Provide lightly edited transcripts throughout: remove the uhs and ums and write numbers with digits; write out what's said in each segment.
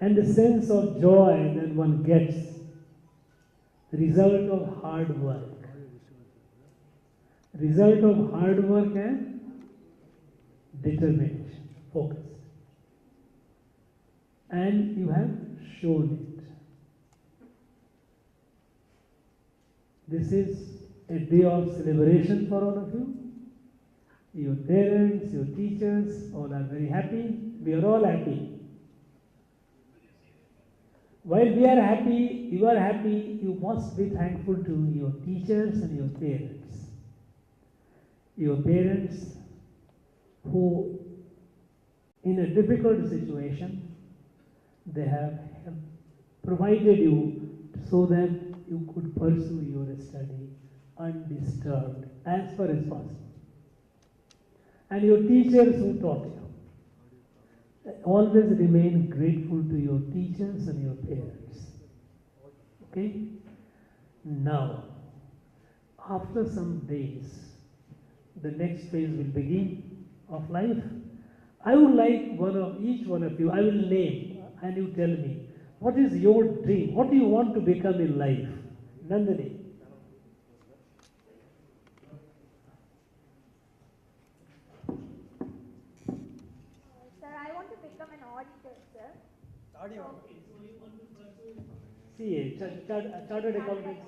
and the sense of joy that one gets, result of hard work. Result of hard work and determination, focus. And you have shown it. This is a day of celebration for all of you. Your parents, your teachers, all are very happy. We are all happy. While we are happy, you are happy, you must be thankful to your teachers and your parents. Your parents who, in a difficult situation, they have provided you so that you could pursue your study undisturbed as far as possible. And your teachers who taught you. Always remain grateful to your teachers and your parents. Okay? Now, after some days, the next phase will begin of life. I would like each one of you, I will name and you tell me, what is your dream? What do you want to become in life? Nandini. CA, Chartered Accountancy.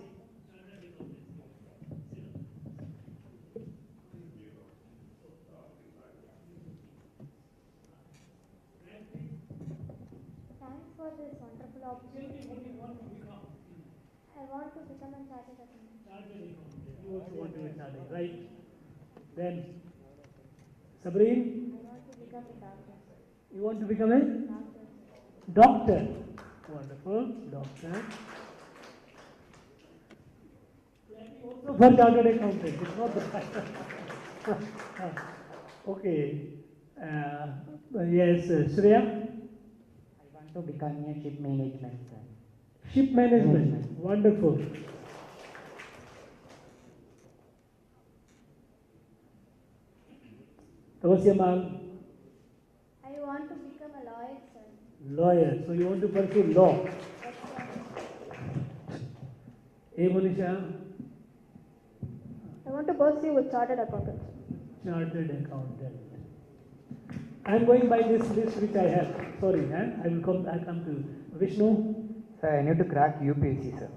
Thanks for this wonderful opportunity. I want to become a chartered accountant. You also want to be chartered, right? Then, Sabreen? I want to become a doctor. You want to become a? Doctor. Doctor. Wonderful, doctor. Also for chartered accountant, it's not the okay. Yes, Shreya? I want to become a ship management, sir. Ship management. Wonderful. Tawasyamal? I want to become a lawyer, sir. Lawyer. So you want to pursue law. Hey, Monisha? I want to pursue a chartered accountant. Chartered accountant. I am going by this list which I have. Sorry, I come to Vishnu. Sir, I need to crack UPSC, sir.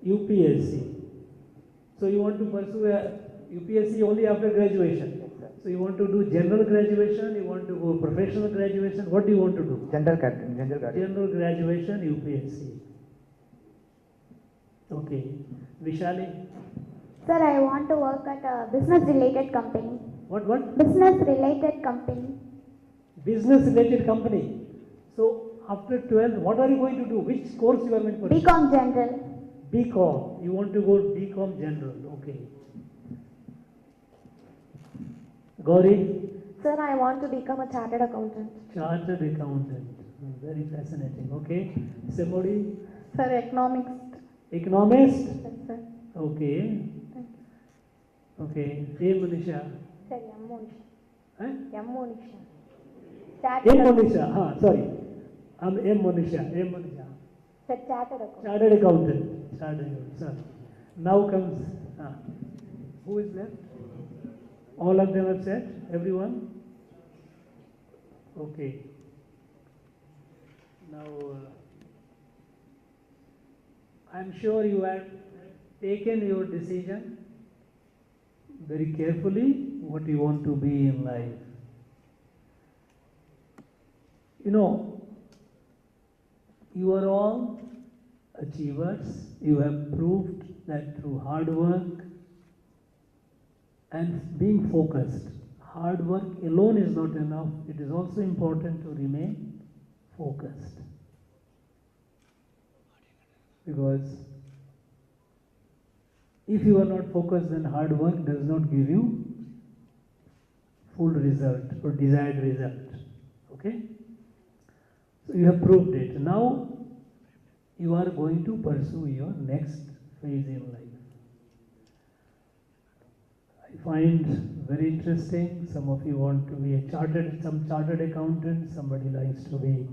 UPSC. So you want to pursue a UPSC only after graduation? Yes, sir. So you want to do general graduation, you want to go professional graduation, what do you want to do? General graduation. General graduation, UPSC. Okay. Vishali? Sir, I want to work at a business-related company. What? Business-related company. Business related company. So after 12th, what are you going to do? Which course you are going to pursue? BCom General. BCom. You want to go BCom General. Okay. Gauri? Sir, I want to become a chartered accountant. Chartered accountant. Very fascinating. Okay. Somebody? Sir, economics. Economist? Yes, sir. Okay. Thank you. Okay. Hey, Manisha. Sir, M. Monisha. Huh? M. Monisha. M. Monisha. Sorry. I'm M. Monisha. Sir, chartered accountant. Chartered accountant. Chartered accountant. Sorry. Now comes. Who is left? All of them have said? Everyone? Okay. Now, I'm sure you have taken your decision very carefully what you want to be in life. You know, you are all achievers. You have proved that through hard work and being focused. Hard work alone is not enough. It is also important to remain focused. Because if you are not focused, then hard work does not give you full result or desired result. Okay? So you have proved it. Now you are going to pursue your next phase in life. I find very interesting. Some of you want to be some chartered accountant. Somebody likes to be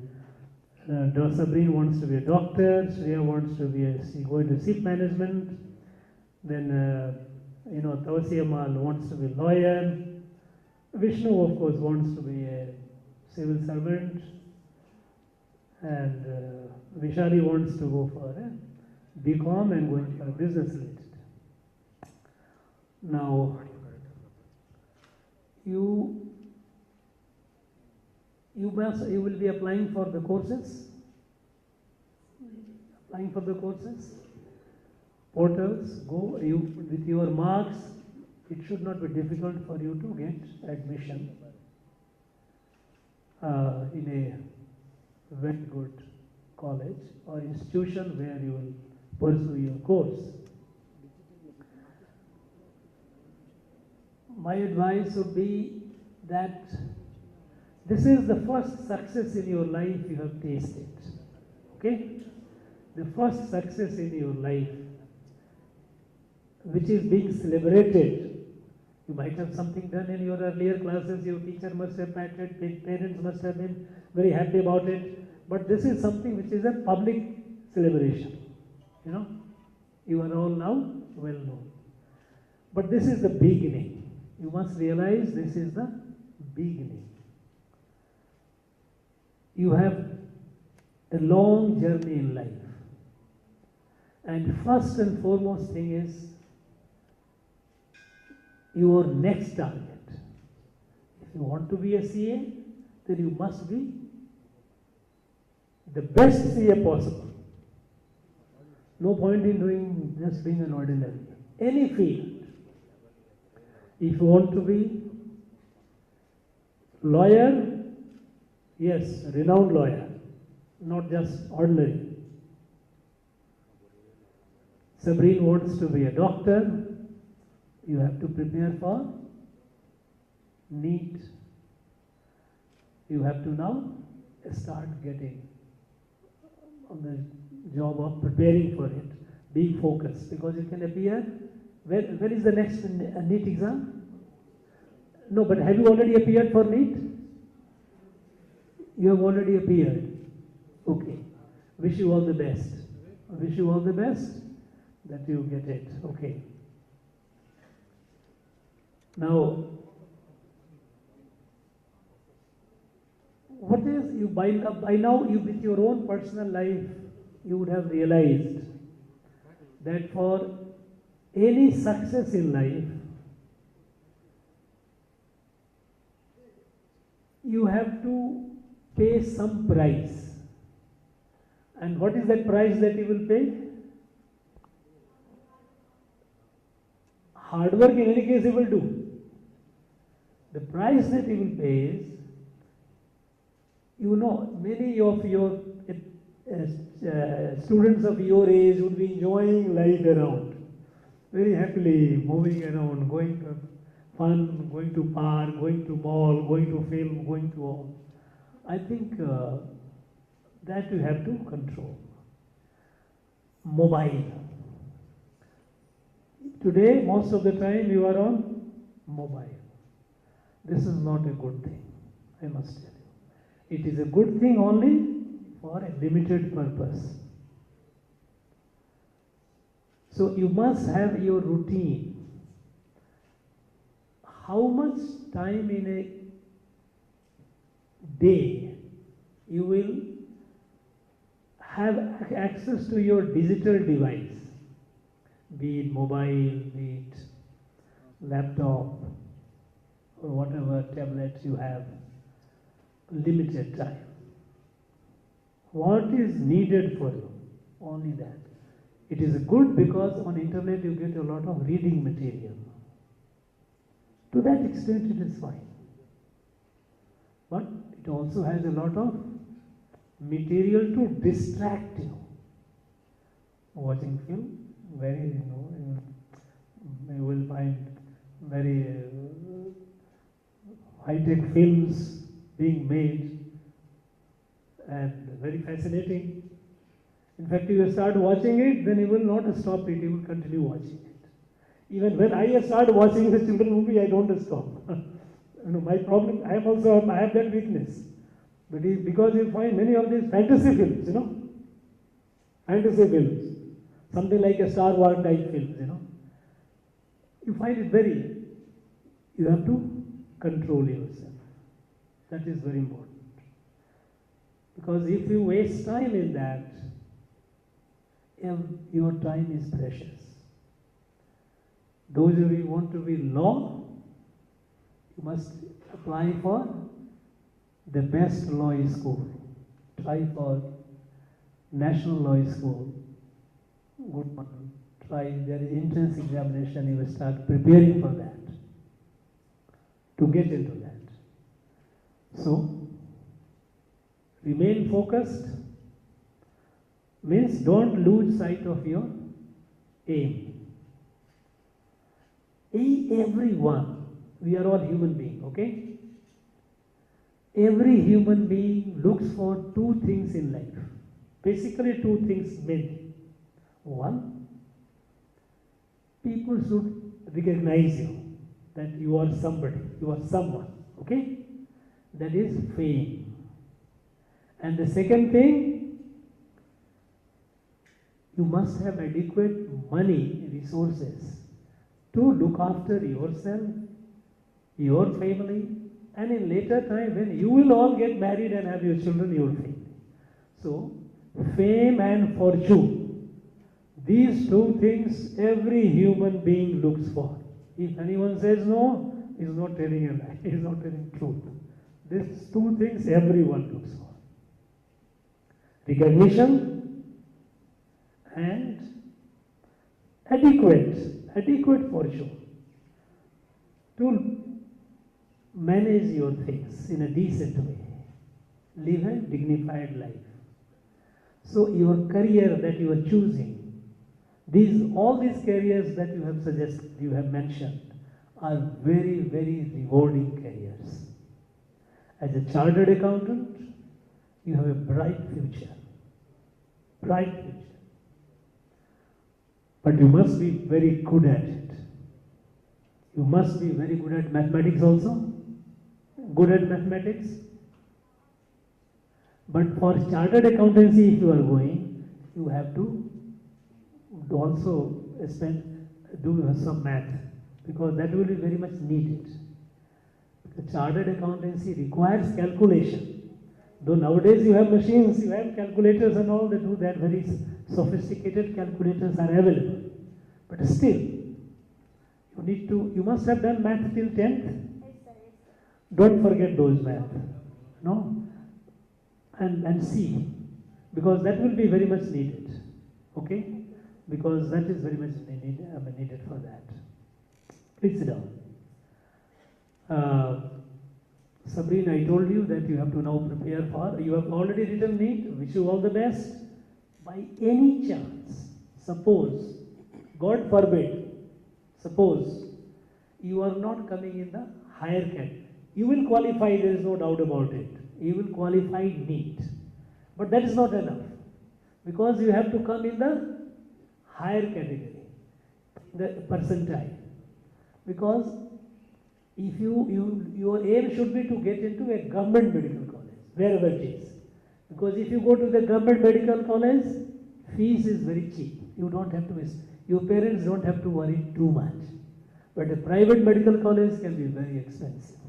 Sabrine wants to be a doctor, Shreya wants to be go into ship management, then Tawasiamal wants to be a lawyer, Vishnu of course wants to be a civil servant, and Vishali wants to go for a BCom and going for a business related. Now, you will be applying for the courses, portals, go, with your marks, it should not be difficult for you to get admission in a very good college or institution where you will pursue your course. My advice would be that this is the first success in your life you have tasted. Okay? The first success in your life, which is being celebrated. You might have something done in your earlier classes, your teacher must have patted, parents must have been very happy about it, but this is something which is a public celebration. You are all now well known. But this is the beginning. You must realize this is the beginning. You have a long journey in life. And first and foremost thing is your next target. If you want to be a CA, then you must be the best CA possible. No point in just being an ordinary. Any field. If you want to be lawyer, yes, renowned lawyer, not just ordinary. Sabrine wants to be a doctor, you have to prepare for NEET. You have to now start getting on the job of preparing for it, being focused, because you can appear. When is the next NEET exam? No, but have you already appeared for NEET? You have already appeared. Okay. Wish you all the best. Wish you all the best that you get it. Okay. Now, what is you by now you with your own personal life you would have realized that for any success in life, you have to pay some price. And what is that price that you will pay? Hard work in any case you will do. The price that you will pay is, many of your students of your age would be enjoying life around. Very happily moving around, going to fun, going to park, going to mall, going to film, going to all. I think that you have to control. Mobile. Today, most of the time you are on mobile. This is not a good thing, I must tell you. It is a good thing only for a limited purpose. So you must have your routine. How much time in a day you will have access to your digital device, be it mobile, be it laptop, or whatever tablet you have, limited time. What is needed for you? Only that. It is good because on internet you get a lot of reading material. To that extent it is fine. But it also has a lot of material to distract you. Watching film, very, you will find very high-tech films being made and very fascinating. In fact, if you start watching it, then you will not stop it, you will continue watching it. Even when I start watching the children movie, I don't stop. My problem, I have that weakness. But because you find many of these fantasy films, fantasy films, something like a Star Wars type films, you find it very, you have to control yourself. That is very important. Because if you waste time in that, your time is precious. Those of you who want to be law, you must apply for the best law school. Try for National Law School. Good one. Try, there is entrance examination, you will start preparing for that, to get into that. So, remain focused, means don't lose sight of your aim. Everyone, we are all human beings, okay? Every human being looks for two things in life. Basically two things mainly. One, people should recognize you, that you are somebody, you are someone, okay? That is fame. And the second thing, you must have adequate money, resources to look after yourself, your family, and in later time when you will all get married and have your children, your family. So, fame and fortune, these two things every human being looks for. If anyone says no, he is not telling a lie, he is not telling truth. These two things everyone looks for. Recognition and adequate fortune to manage your things in a decent way. Live a dignified life. So your career that you are choosing, all these careers that you have suggested, you have mentioned, are very, very rewarding careers. As a chartered accountant, you have a bright future. Bright future. But you must be very good at it. You must be very good at mathematics also. Good at mathematics. But for chartered accountancy, if you are going, you have to also do some math, because that will be very much needed. The chartered accountancy requires calculation. Though nowadays you have machines, you have calculators and all, they do that, very sophisticated calculators are available. But still, you must have done math till 10th. Yes, sir. Don't forget those math. No? And see, because that will be very much needed. Okay? Because that is very much needed for that. Please sit down. Sabrina, I told you that you have to now prepare for, you have already written NEET, wish you all the best. By any chance, suppose, God forbid, suppose you are not coming in the higher category, you will qualify, there is no doubt about it. You will qualify NEET. But that is not enough, because you have to come in the higher category, the percentile. Because if your aim should be to get into a government medical college, wherever it is. Because if you go to the government medical college, fees is very cheap. You don't have to miss. Your parents don't have to worry too much. But a private medical college can be very expensive.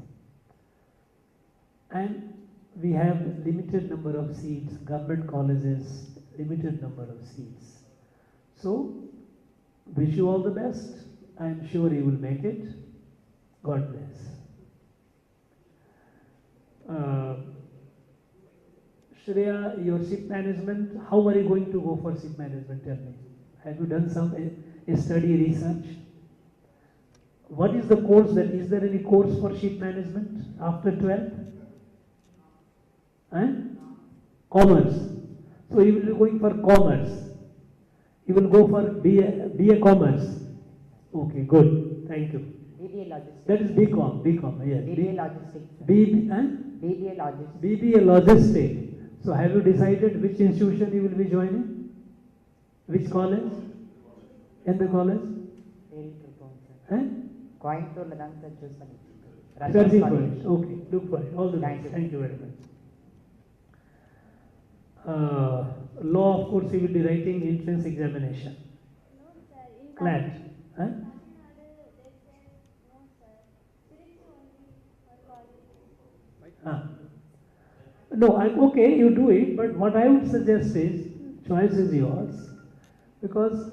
And we have limited number of seats, government colleges, limited number of seats. So, wish you all the best. I am sure you will make it. God bless. Shreya, your ship management, how are you going to go for ship management? Tell me. Have you done some study research? What is the course that, is there any course for ship management after 12th? Commerce. So you will be going for commerce. You will go for BA Commerce. Okay, good. Thank you. BBA Logistics. That is BCom, yes. BBA Logistics. BBA Logistics. BBA Logistics. So have you decided which institution you will be joining? Which college? In the college? Coimbatore choose Searching for it. Okay, look for it. All the best. Thank you very much. Law, of course, you will be writing entrance examination. No, sir. In CLAT. Huh? Tamil Nadu, they say no, sir. Tirupati only for college. Ah. No, okay, you do it, but what I would suggest is, choice is yours, because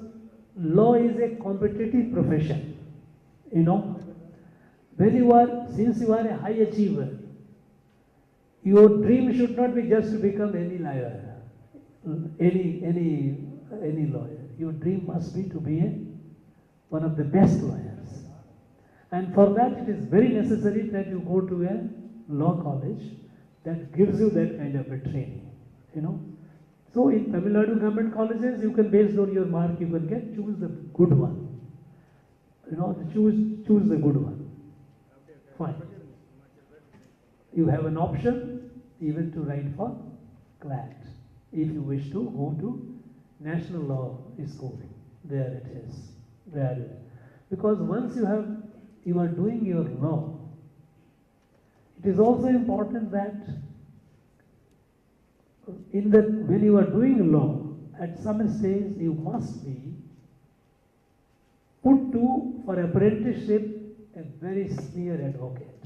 law is a competitive profession. You know, when you are, since you are a high achiever, your dream should not be just to become any lawyer, any lawyer. Your dream must be to be one of the best lawyers. And for that, it is very necessary that you go to a law college that gives you that kind of a training, you know. So in Tamil Nadu government colleges, you can, based on your mark, you can choose the good one. You know, choose the good one. Fine. You have an option even to write for CLAT if you wish to go to National Law School. There it is. There it is. Because once you are doing your law, it is also important that when you are doing law, at some stage you must be put to, for apprenticeship, a very senior advocate.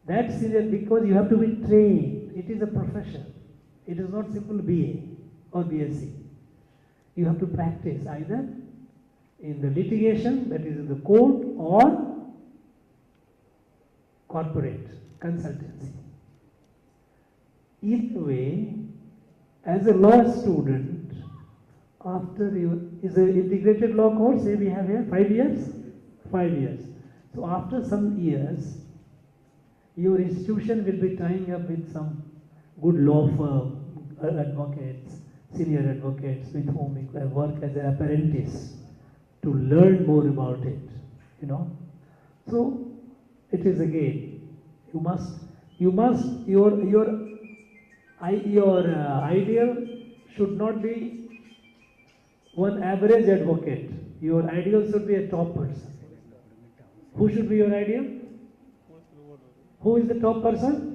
That senior, because you have to be trained. It is a profession. It is not simple BA or BSc. You have to practice either in the litigation, that is in the court, or corporate consultancy. Either way, as a law student, after is an integrated law course, say we have here 5 years? 5 years. So after some years, your institution will be tying up with some good law firm, advocates, senior advocates with whom you can work as an apprentice to learn more about it, you know. So it is again, your ideal should not be one average advocate. Your ideal should be a top person. Who should be your ideal? Who is the top person?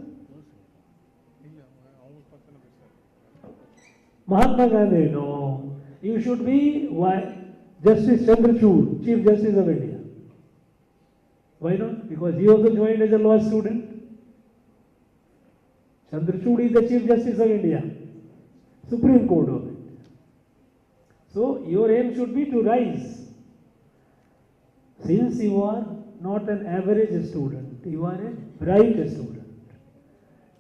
Mahatma Gandhi. No. You should be Justice Chandrachud, Chief Justice of India. Why not? Because he also joined as a law student. Chandrachud is the Chief Justice of India, Supreme Court of India. So your aim should be to rise. Since you are not an average student, you are a bright student.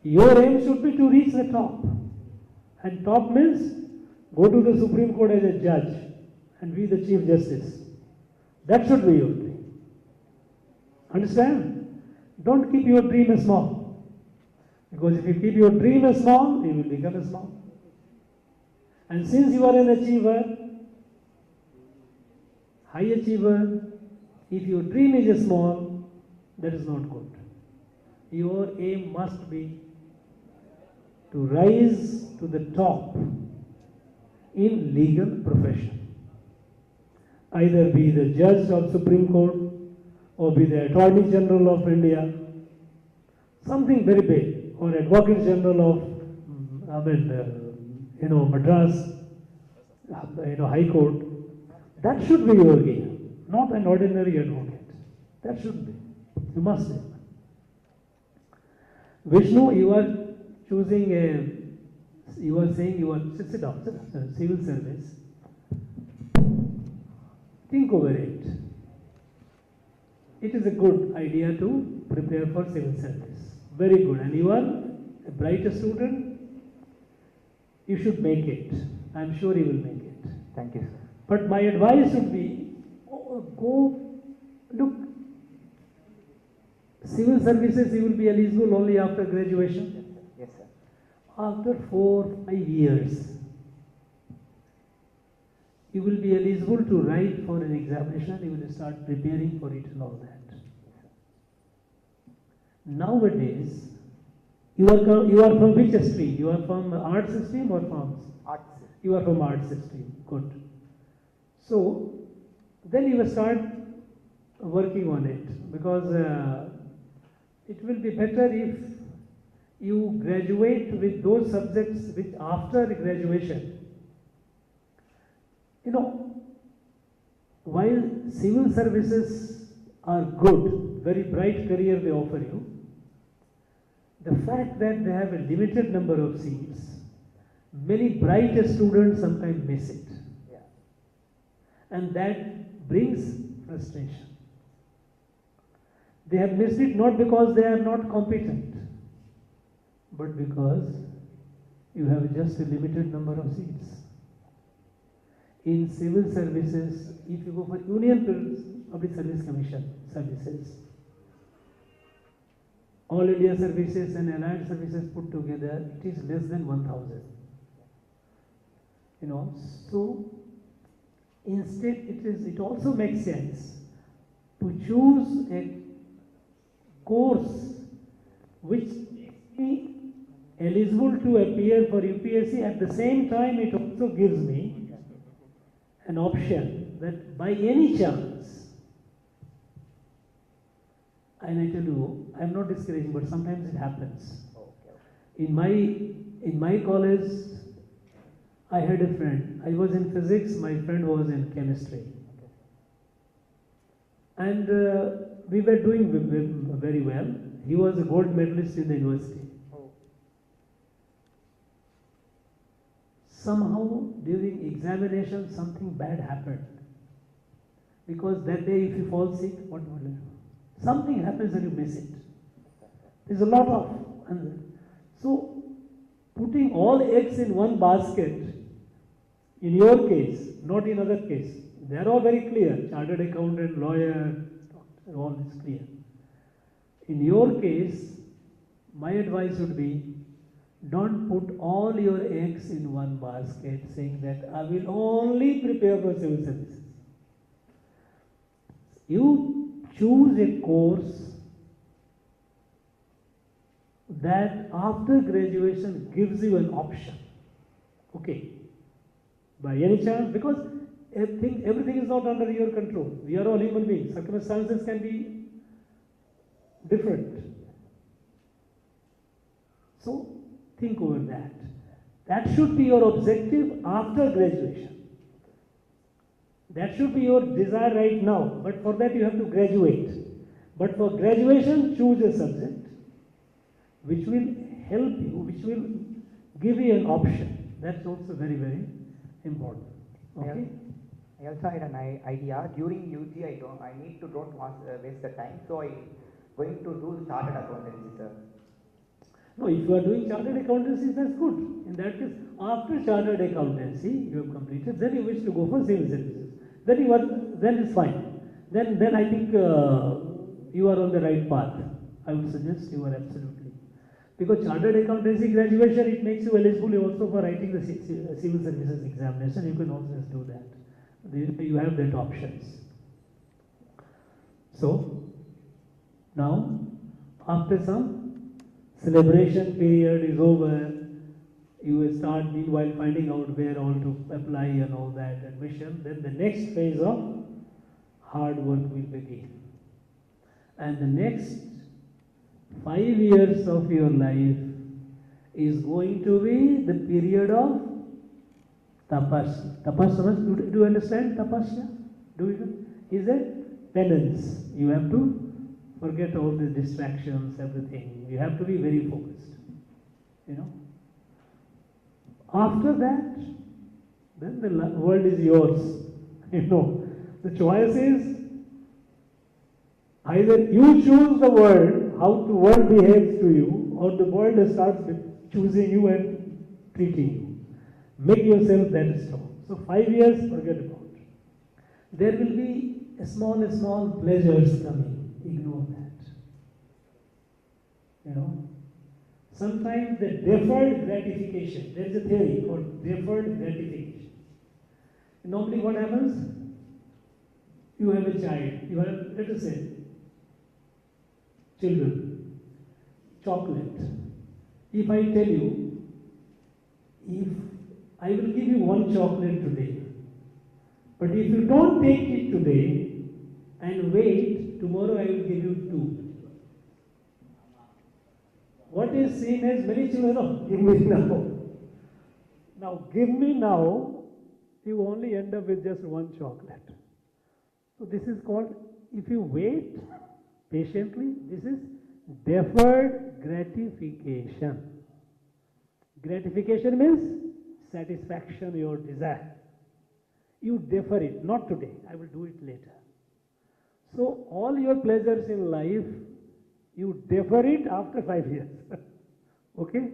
Your aim should be to reach the top. And top means go to the Supreme Court as a judge and be the Chief Justice. That should be your dream. Understand? Don't keep your dream small. Because if you keep your dream small, you will become small. And since you are an achiever, high achiever, if your dream is small, that is not good. Your aim must be to rise to the top in legal profession. Either be the judge of Supreme Court or be the Attorney General of India, something very big, or Advocate General of, Madras, High Court. That should be your aim, not an ordinary advocate. That should be. You must be. Vishnu, you are choosing you are saying you are, sit down, civil service. Think over it. It is a good idea to prepare for civil service. Very good. And you are a bright student. You should make it. I am sure you will make it. Thank you, sir. But my advice would be, look, civil services you will be eligible only after graduation. Yes, sir. After 4-5 years, you will be eligible to write for an examination. You will start preparing for it and all that. Nowadays, you are from which stream? You are from arts stream or from? Arts. You are from arts stream. Good. So then you will start working on it, because it will be better if you graduate with those subjects which after graduation, you know, while civil services are good, very bright career they offer you, the fact that they have a limited number of seats, many bright students sometimes miss it. Yeah. And that brings frustration. They have missed it not because they are not competent, but because you have just a limited number of seats. In civil services, if you go for Union Public Service Commission services, All India services and allied services put together, it is less than 1,000. You know, so instead it also makes sense to choose a course which makes me eligible to appear for UPSC. At the same time, it also gives me an option that by any chance, and I tell you, I am not discouraging, but sometimes it happens. In my college, I had a friend. I was in physics, my friend was in chemistry. And we were doing very well. He was a gold medalist in the university. Somehow during examination something bad happened. Because that day if you fall sick, what will you do? Something happens and you miss it. There's a lot of. So putting all eggs in one basket, in your case, not in other case, they are all very clear. Chartered accountant, lawyer, doctor, all is clear. In your case, my advice would be, don't put all your eggs in one basket saying that I will only prepare for civil services. You choose a course that after graduation gives you an option. Okay. By any chance, because everything is not under your control. We are all human beings. Circumstances can be different. So think over that. That should be your objective after graduation. That should be your desire right now. But for that you have to graduate. But for graduation, choose a subject which will help you, which will give you an option. That's also very, very important. Okay? I also had an idea. During UG, I need to don't waste the time. So I going to do chartered accountancy, sir. No, if you are doing chartered accountancy, that's good. In that case, after chartered accountancy, you have completed, then you wish to go for civil services. Then it's fine. Then I think you are on the right path. I would suggest you are absolutely. Because chartered accountancy graduation, it makes you eligible also for writing the civil services examination. You can always do that. You have that options. So, now, after some celebration period is over, you will start meanwhile finding out where all to apply and all that admission. Then the next phase of hard work will begin. And the next 5 years of your life is going to be the period of tapasya. Tapasya, do you understand tapasya? Is it penance? You have to forget all the distractions, everything. You have to be very focused. You know. After that, then the world is yours. You know, the choice is either you choose the world, how the world behaves to you, or the world starts choosing you and treating you. Make yourself that strong. So 5 years, forget about it. There will be small pleasures coming. Ignore that. You know. Sometimes the deferred gratification, there is a theory called deferred gratification. Normally what happens? You have a child, you have, let us say, children, chocolate. If I tell you, if I will give you one chocolate today, but if you don't take it today and wait, tomorrow I will give you 2. What is seen as many children, no, give me now. Now, give me now, you only end up with just one chocolate. So this is called, if you wait patiently, this is deferred gratification. Gratification means satisfaction, your desire. You defer it, not today, I will do it later. So all your pleasures in life, you defer it after 5 years. Okay?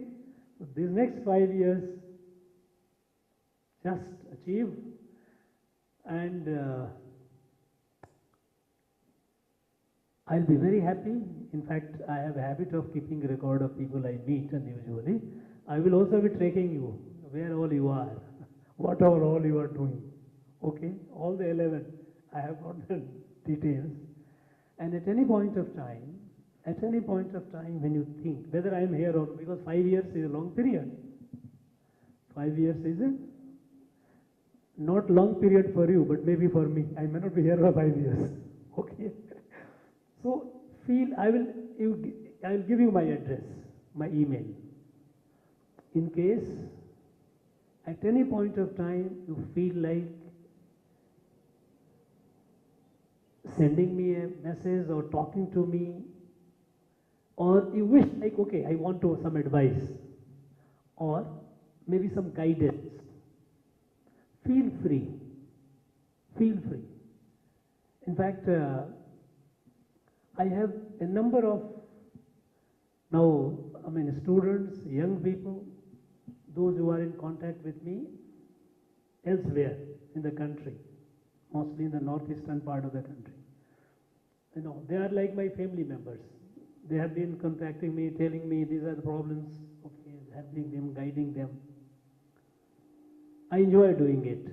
So these next 5 years, just achieve, and I'll be very happy. In fact, I have a habit of keeping a record of people I meet, and usually I will also be tracking you, where all you are, what all you are doing. Okay? All the 11, I have got the details. And at any point of time, when you think, whether I am here or, because 5 years is a long period. 5 years is a not long period for you, but maybe for me. I may not be here for 5 years. Okay? So feel, I will give you my address, my email. In case at any point of time you feel like sending me a message or talking to me, or you wish like, okay, I want to some advice or maybe some guidance, feel free. Feel free. In fact, I have a number of now, students, young people, those who are in contact with me elsewhere in the country, mostly in the northeastern part of the country. You know, they are like my family members. They have been contacting me, telling me these are the problems, okay, helping them, guiding them. I enjoy doing it.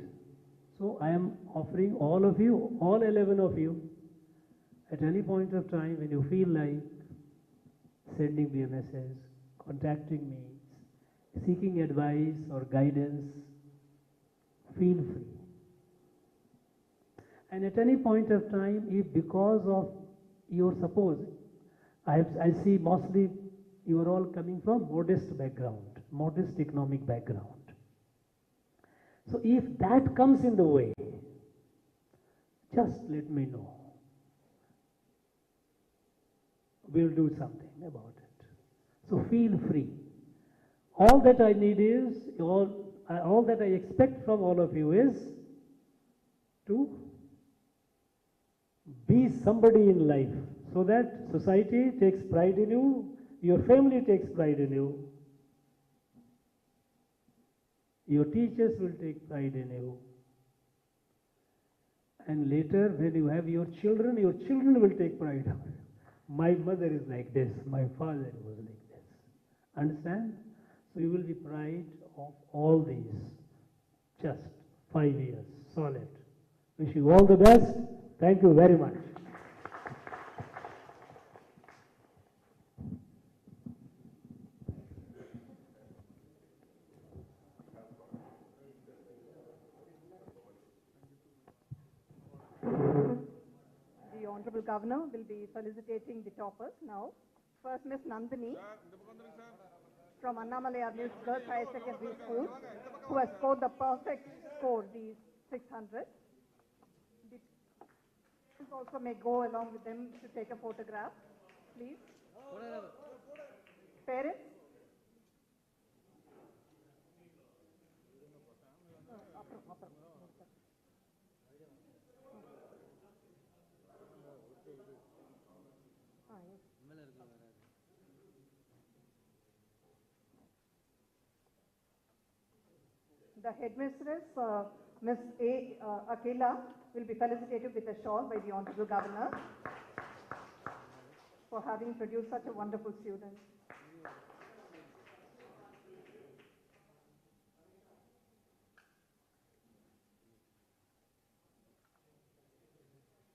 So I am offering all of you, all 11 of you, at any point of time when you feel like sending me a message, contacting me, seeking advice or guidance, feel free. And at any point of time, if because of your suppose, I see mostly you are all coming from modest background, modest economic background. So if that comes in the way, just let me know. We'll do something about it. So feel free. All that I need is, all that I expect from all of you is to be somebody in life, so that society takes pride in you, your family takes pride in you, your teachers will take pride in you, and later when you have your children will take pride in you. My mother is like this, my father was like this. Understand? So you will be proud of all these. Just 5 years, solid. Wish you all the best. Thank you very much. The Honorable Governor will be felicitating the toppers now. First, Ms. Nandini from Annamalayar Mills Girls Higher Secondary School, who has scored the perfect score, the 600. The parents also may go along with them to take a photograph, please. Parents? The headmistress, Ms. A. Akela, will be felicitated with a shawl by the Honorable Governor for having produced such a wonderful student.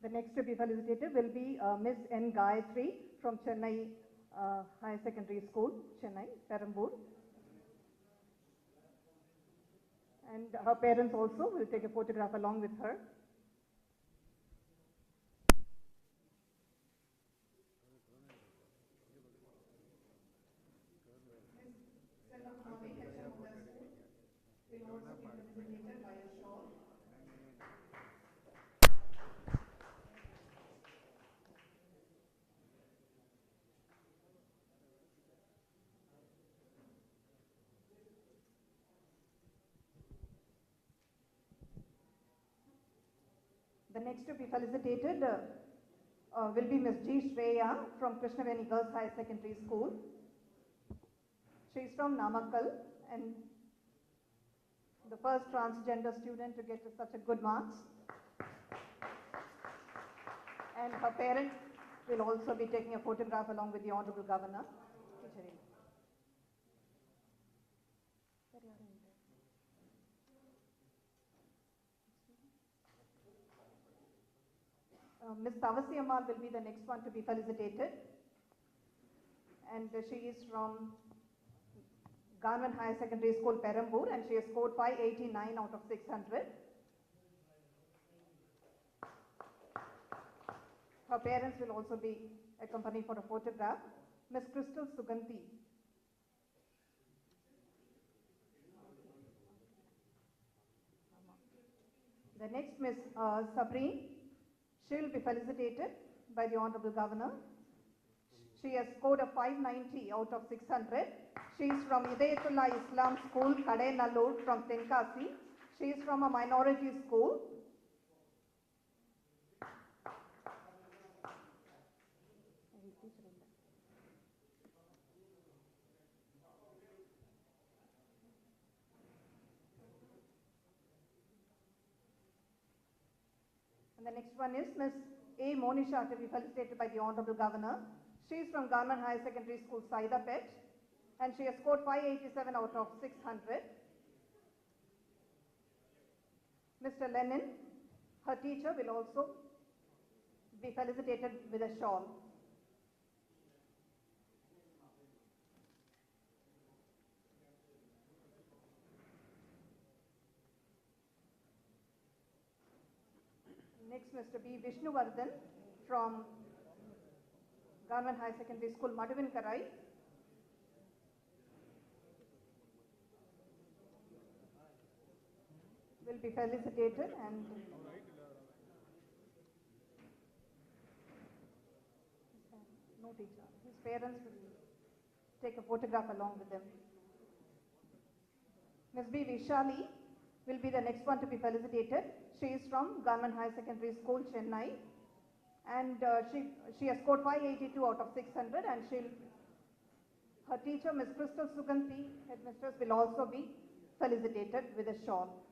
The next to be felicitated will be Ms. N. Gayatri from Chennai Higher Secondary School, Chennai, Perambur. And her parents also will take a photograph along with her. felicitated by a shawl. The next to be felicitated will be Ms. G. Shreya from Krishnaveni Girls Higher Secondary School. She is from Namakkal and the first transgender student to get such a good marks. And her parents will also be taking a photograph along with the Honorable Governor. Ms. Tavasi Amal will be the next one to be felicitated. And she is from Government Higher Secondary School, Perambur, and she has scored 589 out of 600. Her parents will also be accompanied for a photograph. Ms. Crystal Suganti. The next Ms. Sabrine, she will be felicitated by the Honorable Governor. She has scored a 590 out of 600. She is from Hidayatullah Islam School, Kadenallur from Tenkasi. She is from a minority school. And the next one is Ms. A. Monisha to be felicitated by the Honorable Governor. She is from Government Higher Secondary School, Saidapet, and she has scored 587 out of 600. Mr. Lenin, her teacher, will also be felicitated with a shawl. Next, Mr. B. Vishnuvardhan from Government High Secondary School, Maduvinkarai. Will be felicitated and no teacher. His parents will take a photograph along with them. Ms. B. Vishali will be the next one to be felicitated. She is from Government High Secondary School, Chennai, and she has scored 582 out of 600, and her teacher, Ms. Crystal Suganti, headmistress, will also be felicitated with a shawl.